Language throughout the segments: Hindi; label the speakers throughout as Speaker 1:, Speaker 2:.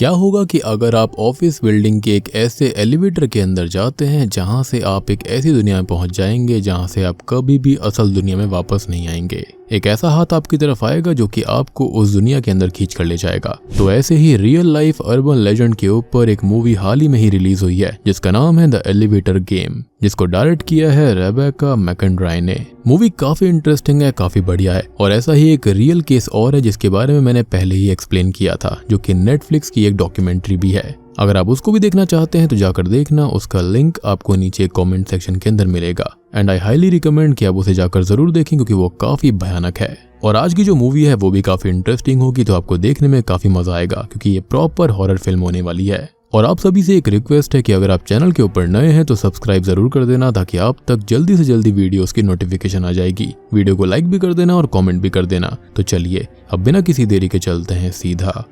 Speaker 1: क्या होगा कि अगर आप ऑफिस बिल्डिंग के एक ऐसे एलिवेटर के अंदर जाते हैं जहां से आप एक ऐसी दुनिया में पहुंच जाएंगे जहां से आप कभी भी असल दुनिया में वापस नहीं आएंगे। एक ऐसा हाथ आपकी तरफ आएगा जो कि आपको उस दुनिया के अंदर खींच कर ले जाएगा। तो ऐसे ही रियल लाइफ अर्बन लेजेंड के ऊपर एक मूवी हाल ही में ही रिलीज हुई है जिसका नाम है द एलिवेटर गेम, जिसको डायरेक्ट किया है रेबेका मैकेंड्राय ने। मूवी काफी इंटरेस्टिंग है, काफी बढ़िया है और ऐसा ही एक रियल केस और है जिसके बारे में मैंने पहले ही एक्सप्लेन किया था, जो कि नेटफ्लिक्स की एक डॉक्यूमेंट्री भी है। अगर आप उसको भी देखना चाहते हैं तो जाकर देखना, उसका लिंक आपको नीचे कमेंट सेक्शन के अंदर मिलेगा एंड आई हाईली रिकमेंड कि आप उसे जाकर जरूर देखें क्योंकि वो काफी भयानक है। और आज की जो मूवी है वो भी काफी इंटरेस्टिंग होगी, तो आपको देखने में काफी मजा आएगा क्योंकि ये प्रॉपर हॉरर फिल्म होने वाली है। और आप सभी से एक रिक्वेस्ट है कि अगर आप चैनल के ऊपर नए हैं तो सब्सक्राइब जरूर कर देना ताकि आप तक जल्दी से जल्दी वीडियोस की नोटिफिकेशन आ जाएगी। वीडियो को लाइक भी कर देना और कमेंट भी कर देना। तो चलिए अब बिना किसी देरी के चलते हैं सीधा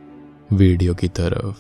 Speaker 1: वीडियो की तरफ।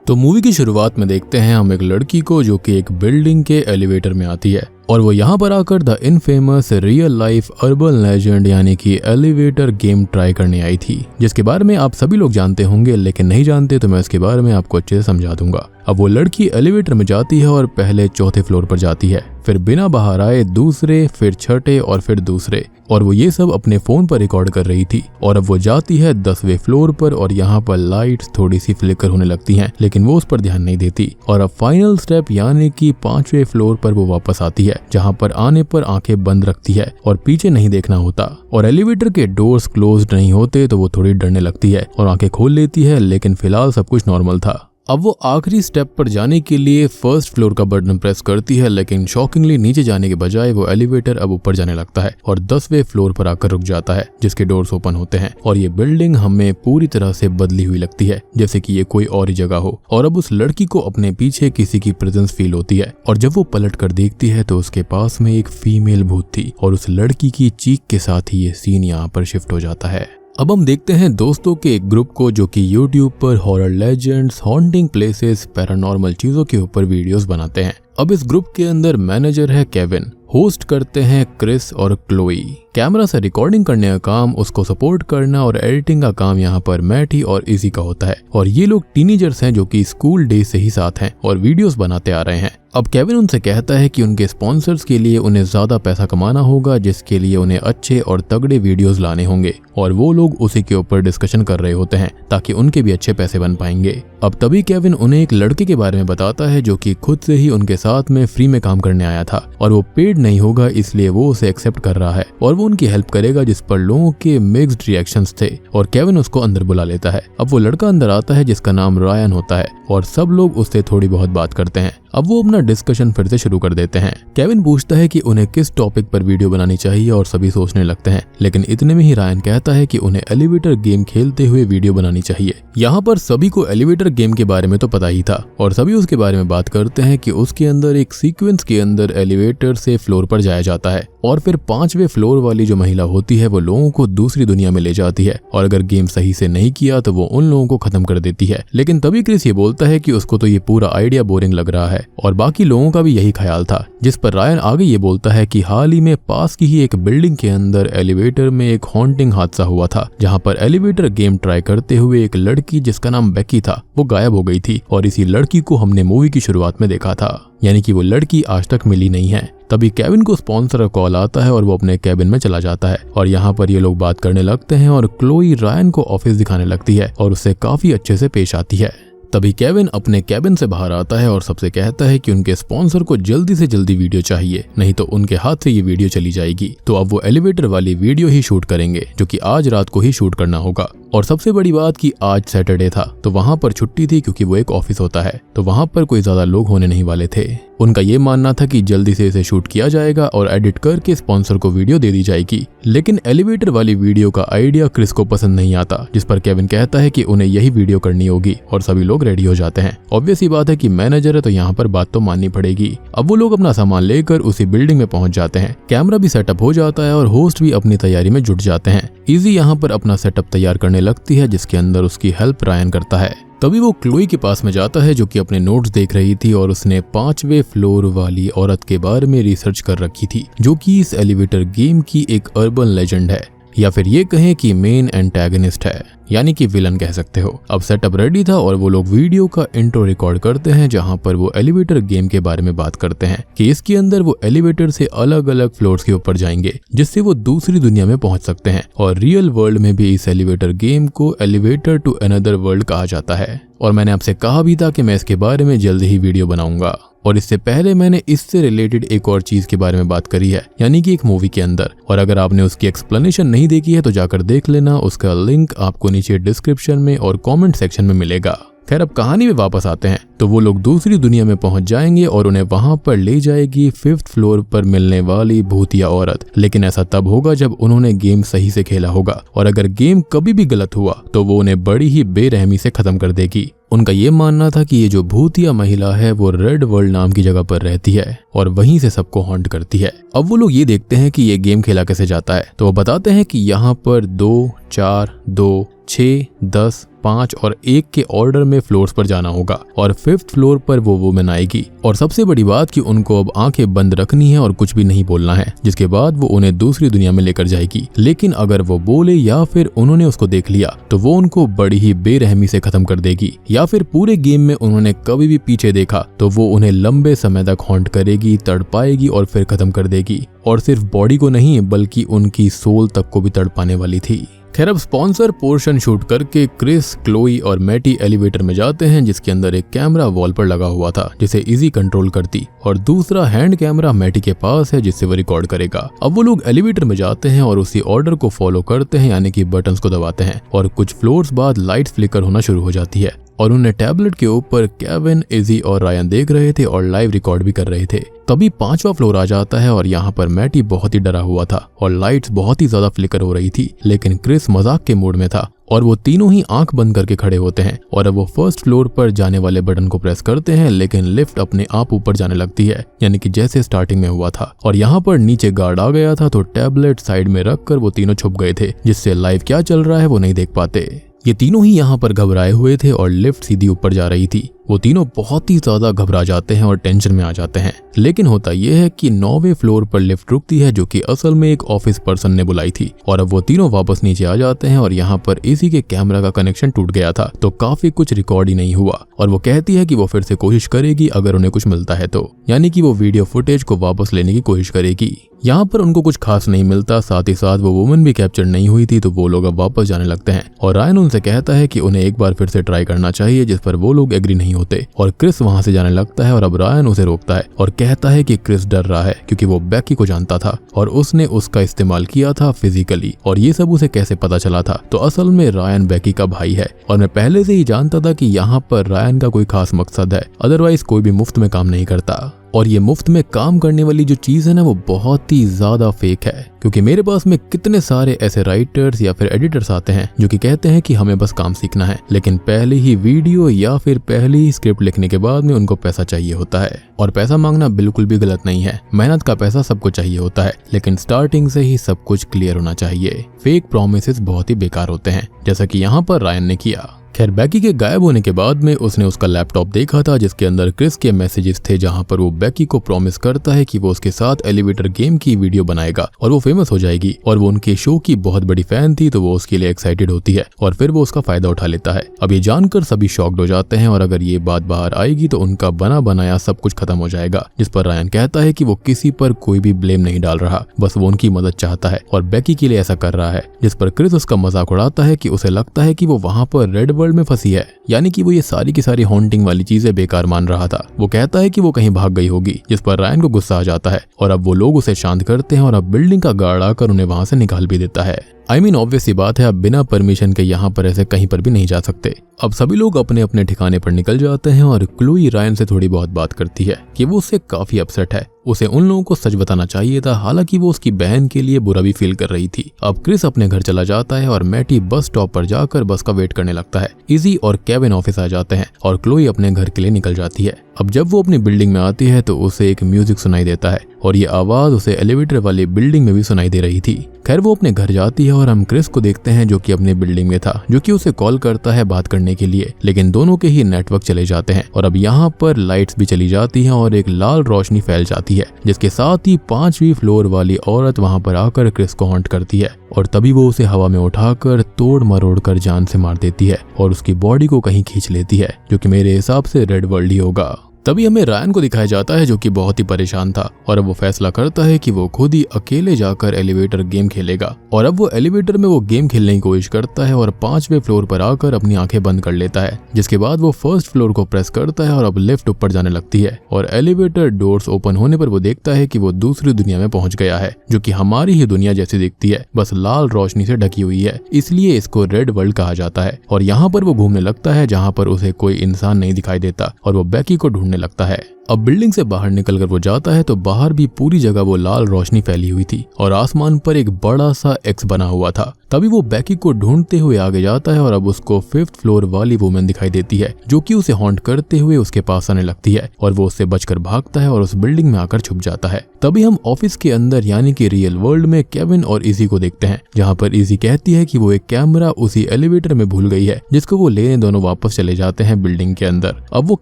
Speaker 1: तो मूवी की शुरुआत में देखते हैं हम एक लड़की को जो कि एक बिल्डिंग के एलिवेटर में आती है और वो यहाँ पर आकर the infamous real life urban legend यानी कि एलिवेटर गेम ट्राई करने आई थी, जिसके बारे में आप सभी लोग जानते होंगे, लेकिन नहीं जानते तो मैं इसके बारे में आपको अच्छे से समझा दूंगा। अब वो लड़की एलिवेटर में जाती है और पहले चौथे फ्लोर पर जाती है, फिर बिना बाहर आए दूसरे, फिर छठे और फिर दूसरे, और वो ये सब अपने फोन पर रिकॉर्ड कर रही थी। और अब वो जाती है 10वें फ्लोर पर और यहाँ पर लाइट्स थोड़ी सी फ्लिकर होने लगती हैं, लेकिन वो उस पर ध्यान नहीं देती। और अब फाइनल स्टेप यानी कि 5वें फ्लोर पर वो वापस आती है जहाँ पर आने पर आंखें बंद रखती है और पीछे नहीं देखना होता। और एलिवेटर के डोर्स क्लोज्ड नहीं होते तो वो थोड़ी डरने लगती है और आंखें खोल लेती है, लेकिन फिलहाल सब कुछ नॉर्मल था। अब वो आखिरी स्टेप पर जाने के लिए फर्स्ट फ्लोर का बटन प्रेस करती है, लेकिन शॉकिंगली नीचे जाने के बजाय वो एलिवेटर अब ऊपर जाने लगता है और 10वें फ्लोर पर आकर रुक जाता है, जिसके डोर्स ओपन होते हैं और ये बिल्डिंग हमें पूरी तरह से बदली हुई लगती है, जैसे कि ये कोई और ही जगह हो। और अब उस लड़की को अपने पीछे किसी की प्रेजेंस फील होती है और जब वो पलट कर देखती है तो उसके पास में एक फीमेल भूत थी और उस लड़की की चीख के साथ ही ये सीन यहाँ पर शिफ्ट हो जाता है। अब हम देखते हैं दोस्तों के एक ग्रुप को जो कि YouTube पर horror legends, haunting places, paranormal चीजों के ऊपर वीडियोस बनाते हैं। अब इस ग्रुप के अंदर मैनेजर है केविन, होस्ट करते हैं क्रिस और क्लोई। कैमरा से रिकॉर्डिंग करने का काम, उसको सपोर्ट करना और एडिटिंग का काम यहाँ पर मैटी और इजी का होता है। और ये लोग टीनेजर्स हैं जो कि स्कूल डे से ही साथ हैं और वीडियोस बनाते आ रहे हैं। अब केविन उनसे कहता है कि उनके स्पॉन्सर्स के लिए उन्हें ज्यादा पैसा कमाना होगा, जिसके लिए उन्हें अच्छे और तगड़े वीडियोस लाने होंगे और वो लोग उसी के ऊपर डिस्कशन कर रहे होते हैं ताकि उनके भी अच्छे पैसे बन पाएंगे। अब तभी केविन उन्हें एक लड़के के बारे में बताता है जो कि खुद से ही उनके साथ में फ्री में काम करने आया था और वो पेड नहीं होगा, इसलिए वो उसे एक्सेप्ट कर रहा है और वो उनकी हेल्प करेगा, जिस पर लोगों के मिक्स्ड रिएक्शंस थे और केविन उसको अंदर बुला लेता है। अब वो लड़का अंदर आता है जिसका नाम रायन होता है और सब लोग उससे थोड़ी बहुत बात करते हैं। अब वो अपना डिस्कशन फिर से शुरू कर देते हैं। केविन पूछता है कि उन्हें किस टॉपिक पर वीडियो बनानी चाहिए और सभी सोचने लगते हैं, लेकिन इतने में ही रायन कहता है कि उन्हें एलिवेटर गेम खेलते हुए वीडियो बनानी चाहिए। यहाँ पर सभी को एलिवेटर गेम के बारे में तो पता ही था और सभी उसके बारे में बात करते हैं कि उसके अंदर एक सीक्वेंस के अंदर एलिवेटर से फ्लोर पर जाया जाता है और फिर 5वें फ्लोर वाली जो महिला होती है वो लोगों को दूसरी दुनिया में ले जाती है और अगर गेम सही से नहीं किया तो वो उन लोगों को खत्म कर देती है। लेकिन तभी क्रिस ये बोलता है कि उसको तो ये पूरा आइडिया बोरिंग लग रहा है और बाकी लोगों का भी यही ख्याल था, जिस पर रायन आगे ये बोलता है कि हाल ही में पास की ही एक बिल्डिंग के अंदर एलिवेटर में एक हॉन्टिंग हादसा हुआ था जहाँ पर एलिवेटर गेम ट्राई करते हुए एक लड़की जिसका नाम बेकी था वो गायब हो गई थी और इसी लड़की को हमने मूवी की शुरुआत में देखा था, यानी कि वो लड़की आज तक मिली नहीं है। तभी केविन को स्पॉन्सर का कॉल आता है और वो अपने कैबिन में चला जाता है और यहाँ पर ये लोग बात करने लगते हैं और क्लोई रायन को ऑफिस दिखाने लगती है और उससे काफी अच्छे से पेश आती है। तभी केविन अपने कैबिन से बाहर आता है और सबसे कहता है कि उनके स्पॉन्सर को जल्दी से जल्दी वीडियो चाहिए, नहीं तो उनके हाथ से ये वीडियो चली जाएगी। तो अब वो एलिवेटर वाली वीडियो ही शूट करेंगे जो कि आज रात को ही शूट करना होगा। और सबसे बड़ी बात कि आज सैटरडे था तो वहां पर छुट्टी थी क्योंकि वो एक ऑफिस होता है, तो वहां पर कोई ज्यादा लोग होने नहीं वाले थे। उनका ये मानना था कि जल्दी से इसे शूट किया जाएगा और एडिट करके स्पॉन्सर को वीडियो दे दी जाएगी। लेकिन एलिवेटर वाली वीडियो का आइडिया क्रिस को पसंद नहीं आता, जिस पर केविन कहता है कि उन्हें यही वीडियो करनी होगी और सभी लोग रेडी हो जाते हैं। ऑब्वियस ही बात है कि मैनेजर है तो यहाँ पर बात तो माननी पड़ेगी। अब वो लोग अपना सामान लेकर उसी बिल्डिंग में पहुंच जाते हैं। कैमरा भी सेटअप हो जाता है और होस्ट भी अपनी तैयारी में जुट जाते हैं। इजी यहाँ पर अपना सेटअप तैयार करने लगती है जिसके अंदर उसकी हेल्प रायन करता है। तभी वो क्लोई के पास में जाता है जो कि अपने नोट्स देख रही थी और उसने 5वें फ्लोर वाली औरत के बारे में रिसर्च कर रखी थी जो कि इस एलिवेटर गेम की एक अर्बन लेजेंड है। या फिर ये कहें कि मेन एंटेगनिस्ट है, यानी कि विलन कह सकते हो। अब सेटअप रेडी था और वो लोग वीडियो का इंट्रो रिकॉर्ड करते हैं जहां पर वो एलिवेटर गेम के बारे में बात करते हैं कि इसके अंदर वो एलिवेटर से अलग अलग फ्लोर्स के ऊपर जाएंगे जिससे वो दूसरी दुनिया में पहुंच सकते हैं। और रियल वर्ल्ड में भी इस एलिवेटर गेम को एलिवेटर टू अनदर वर्ल्ड कहा जाता है। और मैंने आपसे कहा भी था कि मैं इसके बारे में जल्द ही वीडियो बनाऊंगा। और इससे पहले मैंने इससे रिलेटेड एक और चीज के बारे में बात करी है, यानी कि एक मूवी के अंदर। और अगर आपने उसकी एक्सप्लेनेशन नहीं देखी है तो जाकर देख लेना, उसका लिंक आपको नीचे डिस्क्रिप्शन में और कमेंट सेक्शन में मिलेगा। खैर, अब कहानी में वापस आते हैं तो वो लोग दूसरी दुनिया में पहुंच जाएंगे और उन्हें वहां पर ले जाएगी 5th फ्लोर पर मिलने वाली भूतिया औरत। लेकिन ऐसा तब होगा जब उन्होंने गेम सही से खेला होगा, और अगर गेम कभी भी गलत हुआ तो वो उन्हें बड़ी ही बेरहमी से खत्म कर देगी। उनका ये मानना था कि ये जो भूतिया महिला है वो रेड वर्ल्ड नाम की जगह पर रहती है और वहीं से सबको हॉन्ट करती है। अब वो लोग ये देखते हैं कि ये गेम खेला कैसे जाता है, तो वो बताते हैं कि यहाँ पर 2, 4, 2, 6, 10, 5 और 1 के ऑर्डर में फ्लोर्स पर जाना होगा और 5th फ्लोर पर वो वुमेन आएगी। और सबसे बड़ी बात कि उनको अब आंखें बंद रखनी है और कुछ भी नहीं बोलना है, जिसके बाद वो उन्हें दूसरी दुनिया में लेकर जाएगी। लेकिन अगर वो बोले या फिर उन्होंने उसको देख लिया तो वो उनको बड़ी ही बेरहमी से खत्म कर देगी, या फिर पूरे गेम में उन्होंने कभी भी पीछे देखा तो वो उन्हें लंबे समय तक हॉन्ट करेगी, तड़पाएगी और फिर खत्म कर देगी। और सिर्फ बॉडी को नहीं बल्कि उनकी सोल तक को भी तड़पाने वाली थी। खैर, अब स्पॉन्सर पोर्शन शूट करके क्रिस, क्लोई और मैटी एलिवेटर में जाते हैं जिसके अंदर एक कैमरा वॉल पर लगा हुआ था जिसे इजी कंट्रोल करती, और दूसरा हैंड कैमरा मैटी के पास है जिससे वो रिकॉर्ड करेगा। अब वो लोग एलिवेटर में जाते हैं और उसी ऑर्डर को फॉलो करते हैं, यानी कि बटन्स को दबाते हैं, और कुछ फ्लोर्स बाद लाइट्स फ्लिकर होना शुरू हो जाती है। और उन्हें टैबलेट के ऊपर केविन, इजी और रायन देख रहे थे और लाइव रिकॉर्ड भी कर रहे थे। तभी 5वां फ्लोर आ जाता है और यहाँ पर मैटी बहुत ही डरा हुआ था और लाइट्स बहुत ही ज्यादा फ्लिकर हो रही थी, लेकिन क्रिस मजाक के मूड में था और वो तीनों ही आंख बंद करके खड़े होते हैं। और अब वो 1st फ्लोर पर जाने वाले बटन को प्रेस करते हैं, लेकिन लिफ्ट अपने आप ऊपर जाने लगती है, यानी कि जैसे स्टार्टिंग में हुआ था। और यहाँ पर नीचे गार्ड आ गया था तो टैबलेट साइड में रखकर वो तीनों छुप गए थे, जिससे लाइव क्या चल रहा है वो नहीं देख पाते। ये तीनों ही यहाँ पर घबराए हुए थे और लिफ्ट सीधी ऊपर जा रही थी। वो तीनों बहुत ही ज्यादा घबरा जाते हैं और टेंशन में आ जाते हैं। लेकिन होता यह है कि 9वें फ्लोर पर लिफ्ट रुकती है, जो कि असल में एक ऑफिस पर्सन ने बुलाई थी। और अब वो तीनों वापस नीचे आ जाते हैं और यहाँ पर एसी के कैमरा का कनेक्शन टूट गया था तो काफी कुछ रिकॉर्ड ही नहीं हुआ। और वो कहती है कि वो फिर से कोशिश करेगी अगर उन्हें कुछ मिलता है तो, यानी कि वो वीडियो फुटेज को वापस लेने की कोशिश करेगी। यहाँ पर उनको कुछ खास नहीं मिलता, साथ ही साथ वो वुमन भी कैप्चर नहीं हुई थी, तो वो लोग अब वापस जाने लगते हैं। और रायन उनसे कहता है कि उन्हें एक बार फिर से ट्राई करना चाहिए, जिस पर वो लोग एग्री नहीं होते और क्रिस वहां से जाने लगता है। और अब रायन उसे रोकता है और कहता है कि क्रिस डर रहा है क्योंकि वो बेकी को जानता था और उसने उसका इस्तेमाल किया था फिजिकली, और ये सब उसे कैसे पता चला था। तो असल में रायन बेकी का भाई है और मैं पहले से ही जानता था कि यहाँ पर रायन का कोई खास मकसद है, अदरवाइज कोई भी मुफ्त में काम नहीं करता। और ये मुफ्त में काम करने वाली जो चीज है ना वो बहुत ही ज्यादा फेक है, क्योंकि मेरे पास में कितने सारे ऐसे राइटर्स या फिर एडिटर्स आते हैं जो कि कहते हैं कि हमें बस काम सीखना है, लेकिन पहले ही वीडियो या फिर पहले ही स्क्रिप्ट लिखने के बाद में उनको पैसा चाहिए होता है। और पैसा मांगना बिल्कुल भी गलत नहीं है, मेहनत का पैसा सबको चाहिए होता है, लेकिन स्टार्टिंग से ही सब कुछ क्लियर होना चाहिए। फेक प्रोमिसेस बहुत ही बेकार होते हैं, जैसा कि यहाँ पर रायन ने किया। खैर, बेकी के गायब होने के बाद में उसने उसका लैपटॉप देखा था जिसके अंदर क्रिस के मैसेजेस थे, जहां पर वो बेकी को प्रॉमिस करता है कि वो उसके साथ एलिवेटर गेम की वीडियो बनाएगा और वो फेमस हो जाएगी। और वो उनके शो की बहुत बड़ी फैन थी, तो वो उसके लिए एक्साइटेड होती है और फिर वो उसका फायदा उठा लेता है। अब ये जानकर सभी शॉक्ड हो जाते हैं और अगर ये बात बाहर आएगी तो उनका बना बनाया सब कुछ खत्म हो जाएगा। जिस पर रायन कहता है कि वो किसी पर कोई भी ब्लेम नहीं डाल रहा, बस वो उनकी मदद चाहता है और बेकी के लिए ऐसा कर रहा है। जिस पर क्रिस उसका मजाक उड़ाता है कि उसे लगता है कि वो वहां पर रेड वर्ल्ड में फंसी है, यानी कि वो ये सारी की सारी हॉन्टिंग वाली चीजें बेकार मान रहा था। वो कहता है कि वो कहीं भाग गई होगी, जिस पर रायन को गुस्सा आ जाता है और अब वो लोग उसे शांत करते हैं और अब बिल्डिंग का गार्ड आकर उन्हें वहां से निकाल भी देता है। ऑब्वियस सी बात है, अब बिना परमिशन के यहाँ पर ऐसे कहीं पर भी नहीं जा सकते। अब सभी लोग अपने अपने ठिकाने पर निकल जाते हैं और क्लोई रायन से थोड़ी बहुत बात करती है कि वो उससे काफी अपसेट है, उसे उन लोगों को सच बताना चाहिए था, हालांकि वो उसकी बहन के लिए बुरा भी फील कर रही थी। अब क्रिस अपने घर चला जाता है और मैटी बस स्टॉप पर जाकर बस का वेट करने लगता है। इजी और केविन ऑफिस आ जाते हैं और क्लोई अपने घर के लिए निकल जाती है। अब जब वो अपनी बिल्डिंग में आती है तो उसे एक म्यूजिक सुनाई देता है और ये आवाज उसे एलिवेटर वाली बिल्डिंग में भी सुनाई दे रही थी। खैर वो अपने घर जाती है और हम क्रिस को देखते हैं जो कि अपनी बिल्डिंग में था, जो कि उसे कॉल करता है बात करने के लिए, लेकिन दोनों के ही नेटवर्क चले जाते हैं और अब यहाँ पर लाइट्स भी चली जाती हैं और एक लाल रोशनी फैल जाती है, जिसके साथ ही 5वीं फ्लोर वाली औरत वहाँ पर आकर क्रिस को हॉन्ट करती है और तभी वो उसे हवा में उठाकर तोड़ मरोड़ कर जान से मार देती है और उसकी बॉडी को कहीं खींच लेती है, जो कि मेरे हिसाब से रेड वर्ल्ड ही होगा। तभी हमें रायन को दिखाया जाता है जो कि बहुत ही परेशान था और अब वो फैसला करता है कि वो खुद ही अकेले जाकर एलिवेटर गेम खेलेगा और अब वो एलिवेटर में वो गेम खेलने की कोशिश करता है और 5वें फ्लोर पर आकर अपनी आंखें बंद कर लेता है, जिसके बाद वो फर्स्ट फ्लोर को प्रेस करता है और अब लिफ्ट ऊपर जाने लगती है और एलिवेटर डोर्स ओपन होने पर वो देखता है कि वो दूसरी दुनिया में पहुंच गया है, जो कि हमारी ही दुनिया जैसी दिखती है, बस लाल रोशनी से ढकी हुई है, इसलिए इसको रेड वर्ल्ड कहा जाता है। और यहाँ पर वो घूमने लगता है जहाँ पर उसे कोई इंसान नहीं दिखाई देता और वो बैकी को ढूंढने लगता है। अब बिल्डिंग से बाहर निकलकर वो जाता है तो बाहर भी पूरी जगह वो लाल रोशनी फैली हुई थी और आसमान पर एक बड़ा सा एक्स बना हुआ था। तभी वो बैकी को ढूंढते हुए आगे जाता है और अब उसको 5th फ्लोर वाली वुमेन दिखाई देती है, जो कि उसे हॉन्ट करते हुए उसके पास आने लगती है और वो उससे बचकर भागता है और उस बिल्डिंग में आकर छुप जाता है। तभी हम ऑफिस के अंदर यानी कि रियल वर्ल्ड में केविन और इजी को देखते हैं, जहाँ पर इजी कहती है कि वो एक कैमरा उसी एलिवेटर में भूल गई है, जिसको वो लेने दोनों वापस चले जाते हैं बिल्डिंग के अंदर। अब वो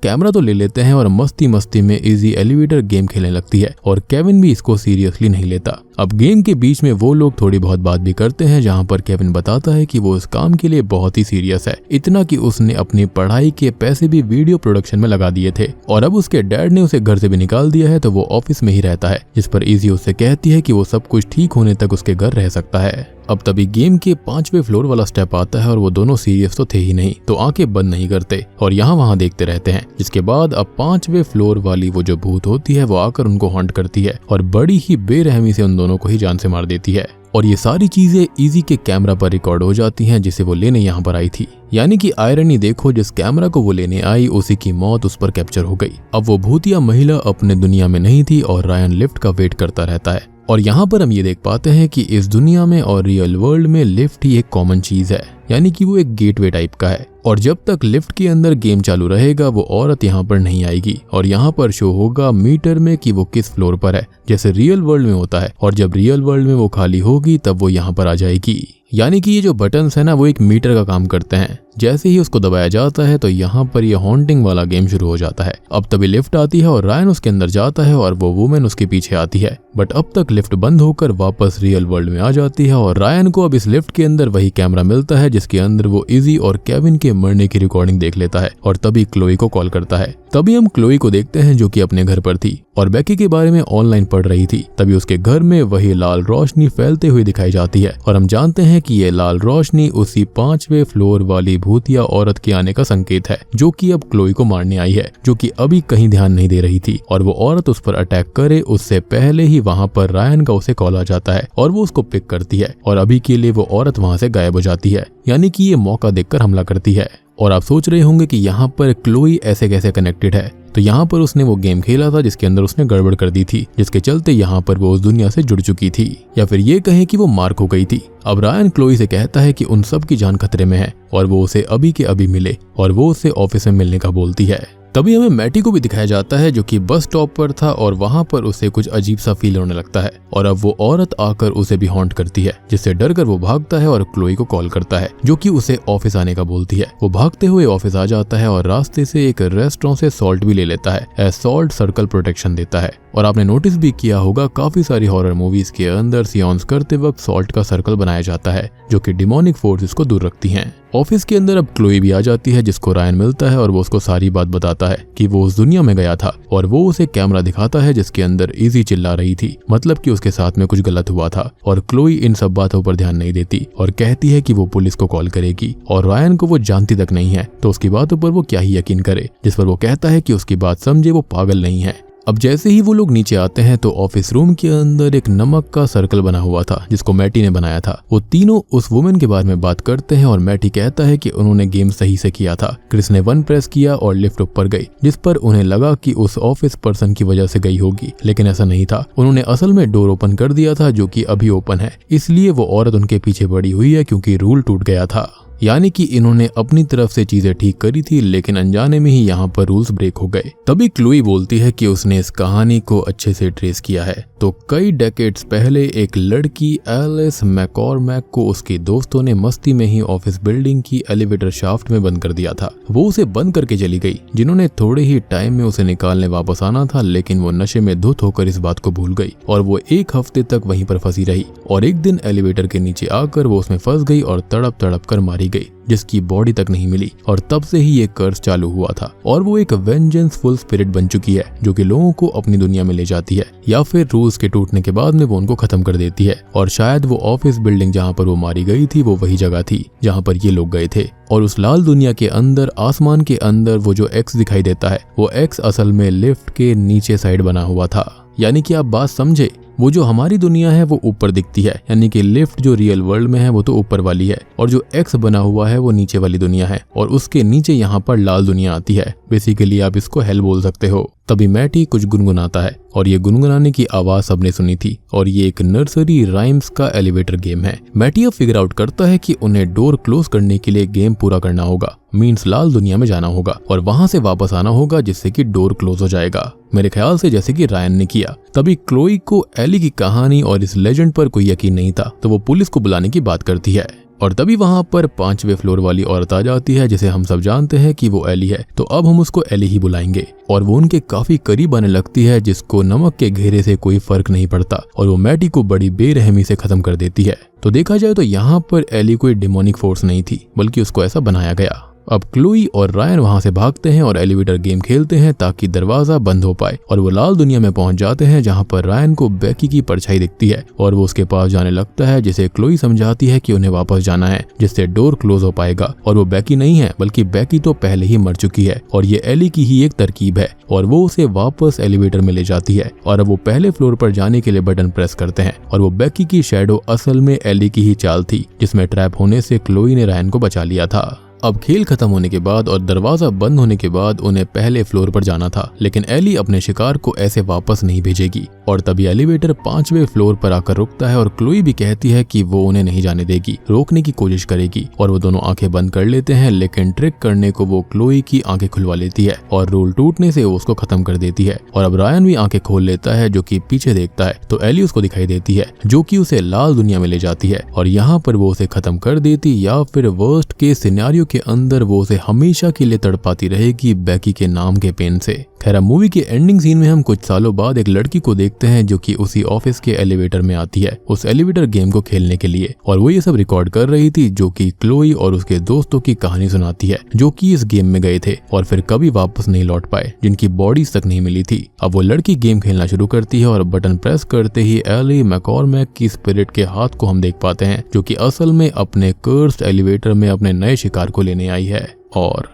Speaker 1: कैमरा तो ले लेते हैं और मस्ती मस्ती में इजी एलिवेटर गेम खेलने लगती है और केविन भी इसको सीरियसली नहीं लेता। अब गेम के बीच में वो लोग थोड़ी बहुत बात भी करते हैं, जहाँ पर केविन बताता है कि वो इस काम के लिए बहुत ही सीरियस है, इतना कि उसने अपनी पढ़ाई के पैसे भी वीडियो प्रोडक्शन में लगा दिए थे और अब उसके डैड ने उसे घर से भी निकाल दिया है तो वो ऑफिस में ही रहता है, जिस पर इजी उससे कहती है कि वो सब कुछ ठीक होने तक उसके घर रह सकता है। अब तभी गेम के 5वें फ्लोर वाला स्टेप आता है और वो दोनों सीरियस तो थे ही नहीं, तो आंखें बंद नहीं करते और यहाँ वहाँ देखते रहते हैं। जिसके बाद अब 5वें फ्लोर वाली वो जो भूत होती है वो आकर उनको हॉन्ट करती है और बड़ी ही बेरहमी से उन दोनों को ही जान से मार देती है और ये सारी चीजें इजी के कैमरा पर रिकॉर्ड हो जाती हैं, जिसे वो लेने यहाँ पर आई थी। यानी कि आयरनी देखो, जिस कैमरा को वो लेने आई उसी की मौत उस पर कैप्चर हो गई। अब वो भूतिया महिला अपने दुनिया में नहीं थी और रायन लिफ्ट का वेट करता रहता है और यहाँ पर हम ये देख पाते हैं कि इस दुनिया में और रियल वर्ल्ड में लिफ्ट ही एक कॉमन चीज है, यानी कि वो एक गेटवे टाइप का है और जब तक लिफ्ट के अंदर गेम चालू रहेगा वो औरत यहाँ पर नहीं आएगी और यहाँ पर शो होगा मीटर में कि वो किस फ्लोर पर है, जैसे रियल वर्ल्ड में होता है। और जब रियल वर्ल्ड में वो खाली होगी तब वो यहाँ पर आ जाएगी। यानी कि ये जो बटन्स है ना वो एक मीटर का काम करते हैं, जैसे ही उसको दबाया जाता है तो यहाँ पर ये हॉन्टिंग वाला गेम शुरू हो जाता है। अब तभी लिफ्ट आती है और रायन उसके अंदर जाता है और वो वुमेन उसके पीछे आती है, बट अब तक लिफ्ट बंद होकर वापस रियल वर्ल्ड में आ जाती है और रायन को अब इस लिफ्ट के अंदर वही कैमरा मिलता है जिसके अंदर वो इजी और केविन के मरने की रिकॉर्डिंग देख लेता है और तभी क्लोई को कॉल करता है। तभी हम क्लोई को देखते हैं जो कि अपने घर पर थी और बैकी के बारे में ऑनलाइन पढ़ रही थी। तभी उसके घर में वही लाल रोशनी फैलते हुए दिखाई जाती है और हम जानते हैं कि ये लाल रोशनी उसी 5वें फ्लोर वाली भूतिया औरत के आने का संकेत है, जो कि अब क्लोई को मारने आई है, जो कि अभी कहीं ध्यान नहीं दे रही थी और वो औरत उस पर अटैक करे उससे पहले ही वहाँ पर रायन का उसे कॉल आ जाता है और वो उसको पिक करती है और अभी के लिए वो औरत वहाँ से गायब हो जाती है। यानी कि ये मौका देखकर हमला करती है। और आप सोच रहे होंगे कि यहाँ पर क्लोई ऐसे कैसे कनेक्टेड है, तो यहाँ पर उसने वो गेम खेला था जिसके अंदर उसने गड़बड़ कर दी थी, जिसके चलते यहाँ पर वो उस दुनिया से जुड़ चुकी थी, या फिर ये कहें कि वो मार्क हो गई थी। अब रायन क्लोई से कहता है कि उन सब की जान खतरे में है और वो उसे अभी के अभी मिले और वो उसे ऑफिस में मिलने का बोलती है। तभी हमें मैटी को भी दिखाया जाता है जो कि बस स्टॉप पर था और वहां पर उसे कुछ अजीब सा फील होने लगता है और अब वो औरत आकर उसे भी हॉन्ट करती है, जिससे डरकर वो भागता है और क्लोई को कॉल करता है जो कि उसे ऑफिस आने का बोलती है। वो भागते हुए ऑफिस आ जाता है और रास्ते से एक रेस्टोरेंट से सॉल्ट भी ले लेता है, सॉल्ट सर्कल प्रोटेक्शन देता है। और आपने नोटिस भी किया होगा काफी सारी हॉरर मूवीज के अंदर सियॉन्स करते वक्त सॉल्ट का सर्कल बनाया जाता है जो कि डिमोनिक फोर्सेस को दूर रखती हैं। ऑफिस के अंदर अब क्लोई भी आ जाती है जिसको रायन मिलता है और वो उसको सारी बात बताता है कि वो उस दुनिया में गया था और वो उसे कैमरा दिखाता है जिसके अंदर इजी चिल्ला रही थी, मतलब कि उसके साथ में कुछ गलत हुआ था। और क्लोई इन सब बातों पर ध्यान नहीं देती और कहती है कि वो पुलिस को कॉल करेगी और रायन को वो जानती तक नहीं है, तो उसकी बातों पर वो क्या ही यकीन करे, जिस पर वो कहता है कि उसकी बात समझे वो पागल नहीं है। अब जैसे ही वो लोग नीचे आते हैं तो ऑफिस रूम के अंदर एक नमक का सर्कल बना हुआ था जिसको मैटी ने बनाया था। वो तीनों उस वुमेन के बारे में बात करते हैं और मैटी कहता है कि उन्होंने गेम सही से किया था। क्रिस ने 1 प्रेस किया और लिफ्ट ऊपर गई, जिस पर उन्हें लगा कि उस ऑफिस पर्सन की वजह से गई होगी, लेकिन ऐसा नहीं था। उन्होंने असल में डोर ओपन कर दिया था जो कि अभी ओपन है, इसलिए वो औरत उनके पीछे पड़ी हुई है क्योंकि रूल टूट गया था। यानी कि इन्होंने अपनी तरफ से चीजें ठीक करी थी, लेकिन अनजाने में ही यहाँ पर रूल्स ब्रेक हो गए। तभी क्लोई बोलती है कि उसने इस कहानी को अच्छे से ट्रेस किया है। तो कई डेकेड्स पहले एक लड़की एलिस मैकॉर्मैक को उसके दोस्तों ने मस्ती में ही ऑफिस बिल्डिंग की एलिवेटर शाफ्ट में बंद कर दिया था। वो उसे बंद करके चली गई, जिन्होंने थोड़े ही टाइम में उसे निकालने वापस आना था, लेकिन वो नशे में धुत होकर इस बात को भूल गई और वो 1 हफ्ते तक वहीं पर फंसी रही। और एक दिन एलिवेटर के नीचे आकर वो उसमें फंस गई और तड़प तड़प कर मारी गई, जिसकी बॉडी तक नहीं मिली। और तब से ही ये कर्स चालू हुआ था और वो एक वेंजेंसफुल स्पिरिट बन चुकी है, जो कि लोगों को अपनी दुनिया में ले जाती है या फिर रूल्स के टूटने के बाद में वो उनको खत्म कर देती है। और शायद वो ऑफिस बिल्डिंग जहाँ पर वो मारी गई थी वो वही जगह थी जहाँ पर ये लोग गए थे। और उस लाल दुनिया के अंदर, आसमान के अंदर वो जो एक्स दिखाई देता है, वो एक्स असल में लिफ्ट के नीचे साइड बना हुआ था। यानी कि आप बात समझे, वो जो हमारी दुनिया है वो ऊपर दिखती है, यानी कि लिफ्ट जो रियल वर्ल्ड में है वो तो ऊपर वाली है, और जो एक्स बना हुआ है वो नीचे वाली दुनिया है, और उसके नीचे यहाँ पर लाल दुनिया आती है। बेसिकली आप इसको हेल बोल सकते हो। तभी मैटी कुछ गुनगुनाता है और ये गुनगुनाने की आवाज सबने सुनी थी, और ये एक नर्सरी राइम्स का एलिवेटर गेम है। मैटी अब फिगर आउट करता है कि उन्हें डोर क्लोज करने के लिए गेम पूरा करना होगा, मीन्स लाल दुनिया में जाना होगा और वहां से वापस आना होगा, जिससे कि डोर क्लोज हो जाएगा। मेरे ख्याल से जैसे कि रायन ने किया। तभी क्लोई को एली की कहानी और इस लेजेंड पर कोई यकीन नहीं था, तो वो पुलिस को बुलाने की बात करती है। और तभी वहां पर 5वें फ्लोर वाली औरत आ जाती है, जिसे हम सब जानते हैं कि वो एली है, तो अब हम उसको एली ही बुलाएंगे। और वो उनके काफी करीब आने लगती है, जिसको नमक के घेरे से कोई फर्क नहीं पड़ता, और वो मैटी को बड़ी बेरहमी से खत्म कर देती है। तो देखा जाए तो यहाँ पर एली कोई डिमोनिक फोर्स नहीं थी, बल्कि उसको ऐसा बनाया गया। अब क्लोई और रायन वहां से भागते हैं और एलिवेटर गेम खेलते हैं ताकि दरवाजा बंद हो पाए, और वो लाल दुनिया में पहुंच जाते हैं, जहां पर रायन को बेकी की परछाई दिखती है और वो उसके पास जाने लगता है, जिसे क्लोई समझाती है कि उन्हें वापस जाना है, जिससे डोर क्लोज हो पाएगा। और वो बेकी नहीं है, बल्कि बेकी तो पहले ही मर चुकी है और ये एली की ही एक तरकीब है, और वो उसे वापस एलिवेटर में ले जाती है। और अब वो पहले फ्लोर पर जाने के लिए बटन प्रेस करते हैं, और वो बेकी की शैडो असल में एली की ही चाल थी, जिसमें ट्रैप होने से क्लोई ने रायन को बचा लिया था। अब खेल खत्म होने के बाद और दरवाजा बंद होने के बाद उन्हें पहले फ्लोर पर जाना था, लेकिन एली अपने शिकार को ऐसे वापस नहीं भेजेगी। और तभी एलिवेटर 5वें फ्लोर पर आकर रुकता है, और क्लोई भी कहती है कि वो उन्हें नहीं जाने देगी, रोकने की कोशिश करेगी। और वो दोनों आंखें बंद कर लेते हैं, लेकिन ट्रिक करने को वो क्लोई की आंखें खुलवा लेती है और रूल टूटने से वो उसको खत्म कर देती है। और अब रायन भी आंखें खोल लेता है, जो कि पीछे देखता है, तो एली उसको दिखाई देती है, जो कि उसे लाल दुनिया में ले जाती है, और यहाँ पर वो उसे खत्म कर देती, या फिर वर्स्ट के सिनेरियो के अंदर वो उसे हमेशा के लिए तड़पाती रहेगी बेकी के नाम के पेन से। खैर, मूवी के एंडिंग सीन में हम कुछ सालों बाद एक लड़की को देखते हैं, जो कि उसी ऑफिस के एलिवेटर में आती है उस एलिवेटर गेम को खेलने के लिए, और वो ये सब रिकॉर्ड कर रही थी, जो कि क्लोई और उसके दोस्तों की कहानी सुनाती है, जो कि इस गेम में गए थे और फिर कभी वापस नहीं लौट पाए, जिनकी बॉडीज तक नहीं मिली थी। अब वो लड़की गेम खेलना शुरू करती है और बटन प्रेस करते ही एली मैकॉर्मैक की स्पिरिट के हाथ को हम देख पाते हैं, जो कि असल में अपने कर्स्ड एलिवेटर में अपने नए शिकार को लेने आई है। और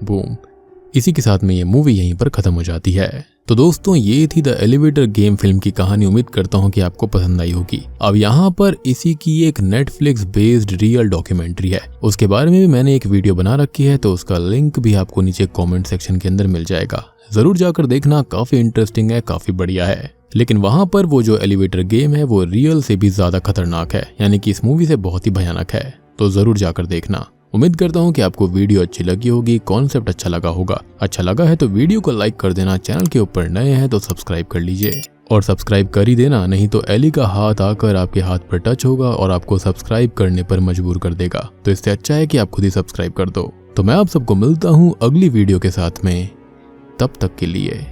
Speaker 1: बूम, इसी के साथ में ये मूवी यहीं पर खत्म हो जाती है। तो दोस्तों, ये थी द एलिवेटर गेम फिल्म की कहानी। उम्मीद करता हूँ कि आपको पसंद आई होगी। अब यहाँ पर इसी की एक नेटफ्लिक्स बेस्ड रियल डॉक्यूमेंट्री है, उसके बारे में भी मैंने एक वीडियो बना रखी है, तो उसका लिंक भी आपको नीचे कमेंट सेक्शन के अंदर मिल जाएगा। जरूर जाकर देखना, काफी इंटरेस्टिंग है, काफी बढ़िया है। लेकिन वहां पर वो जो एलिवेटर गेम है वो रियल से भी ज्यादा खतरनाक है, यानी कि इस मूवी से बहुत ही भयानक है, तो जरूर जाकर देखना। उम्मीद करता हूँ कि आपको वीडियो अच्छी लगी होगी, कॉन्सेप्ट अच्छा लगा होगा। अच्छा लगा है तो वीडियो को लाइक कर देना, चैनल के ऊपर नए हैं तो सब्सक्राइब कर लीजिए, और सब्सक्राइब कर ही देना, नहीं तो एली का हाथ आकर आपके हाथ पर टच होगा और आपको सब्सक्राइब करने पर मजबूर कर देगा। तो इससे अच्छा है कि आप खुद ही सब्सक्राइब कर दो। तो मैं आप सबको मिलता हूँ अगली वीडियो के साथ में, तब तक के लिए